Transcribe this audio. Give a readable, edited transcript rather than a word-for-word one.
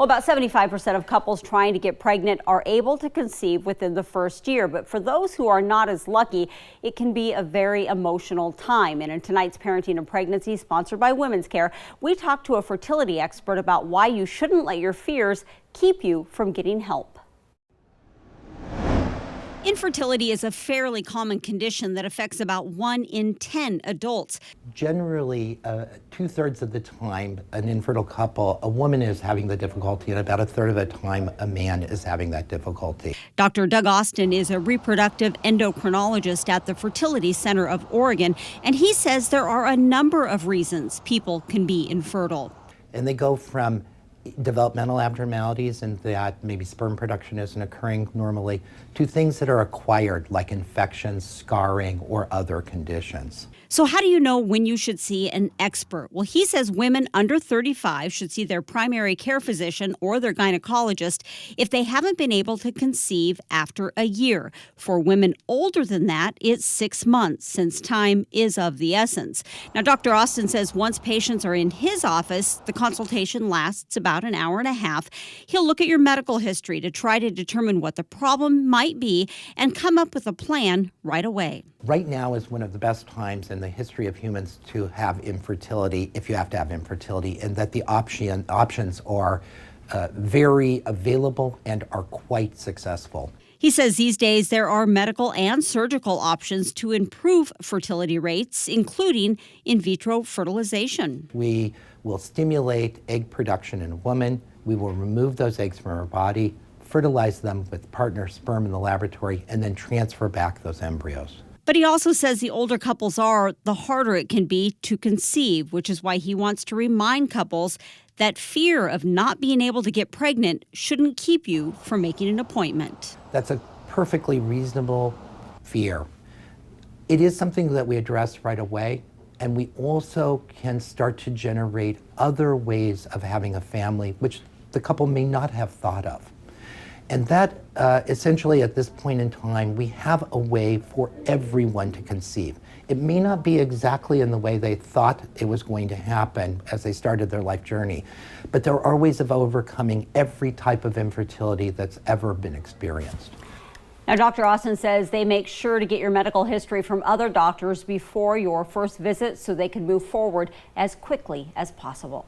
Well, about 75% of couples trying to get pregnant are able to conceive within the first year. But for those who are not as lucky, it can be a very emotional time. And in tonight's Parenting and Pregnancy, sponsored by Women's Care, we talked to a fertility expert about why you shouldn't let your fears keep you from getting help. Infertility is a fairly common condition that affects about 1 in 10 adults. Generally, 2/3 of the time, an infertile couple, a woman is having the difficulty, and about 1/3 of the time, a man is having that difficulty. Dr. Doug Austin is a reproductive endocrinologist at the Fertility Center of Oregon, and he says there are a number of reasons people can be infertile. And they go from developmental abnormalities and that maybe sperm production isn't occurring normally to things that are acquired like infections, scarring, or other conditions. So how do you know when you should see an expert? Well, he says women under 35 should see their primary care physician or their gynecologist if they haven't been able to conceive after a year. For women older than that, it's 6 months, since time is of the essence. Now, Dr. Austin says once patients are in his office, the consultation lasts about an hour and a half. He'll look at your medical history to try to determine what the problem might be and come up with a plan right away. Right now is one of the best times in the history of humans to have infertility, if you have to have infertility, and that the options are very available and are quite successful. He says these days there are medical and surgical options to improve fertility rates, including in vitro fertilization. We will stimulate egg production in a woman. We will remove those eggs from her body, fertilize them with partner sperm in the laboratory, and then transfer back those embryos. But he also says the older couples are, the harder it can be to conceive, which is why he wants to remind couples that fear of not being able to get pregnant shouldn't keep you from making an appointment. That's a perfectly reasonable fear. It is something that we address right away, and we also can start to generate other ways of having a family, which the couple may not have thought of. And that essentially at this point in time, we have a way for everyone to conceive. It may not be exactly in the way they thought it was going to happen as they started their life journey, but there are ways of overcoming every type of infertility that's ever been experienced. Now, Dr. Austin says they make sure to get your medical history from other doctors before your first visit so they can move forward as quickly as possible.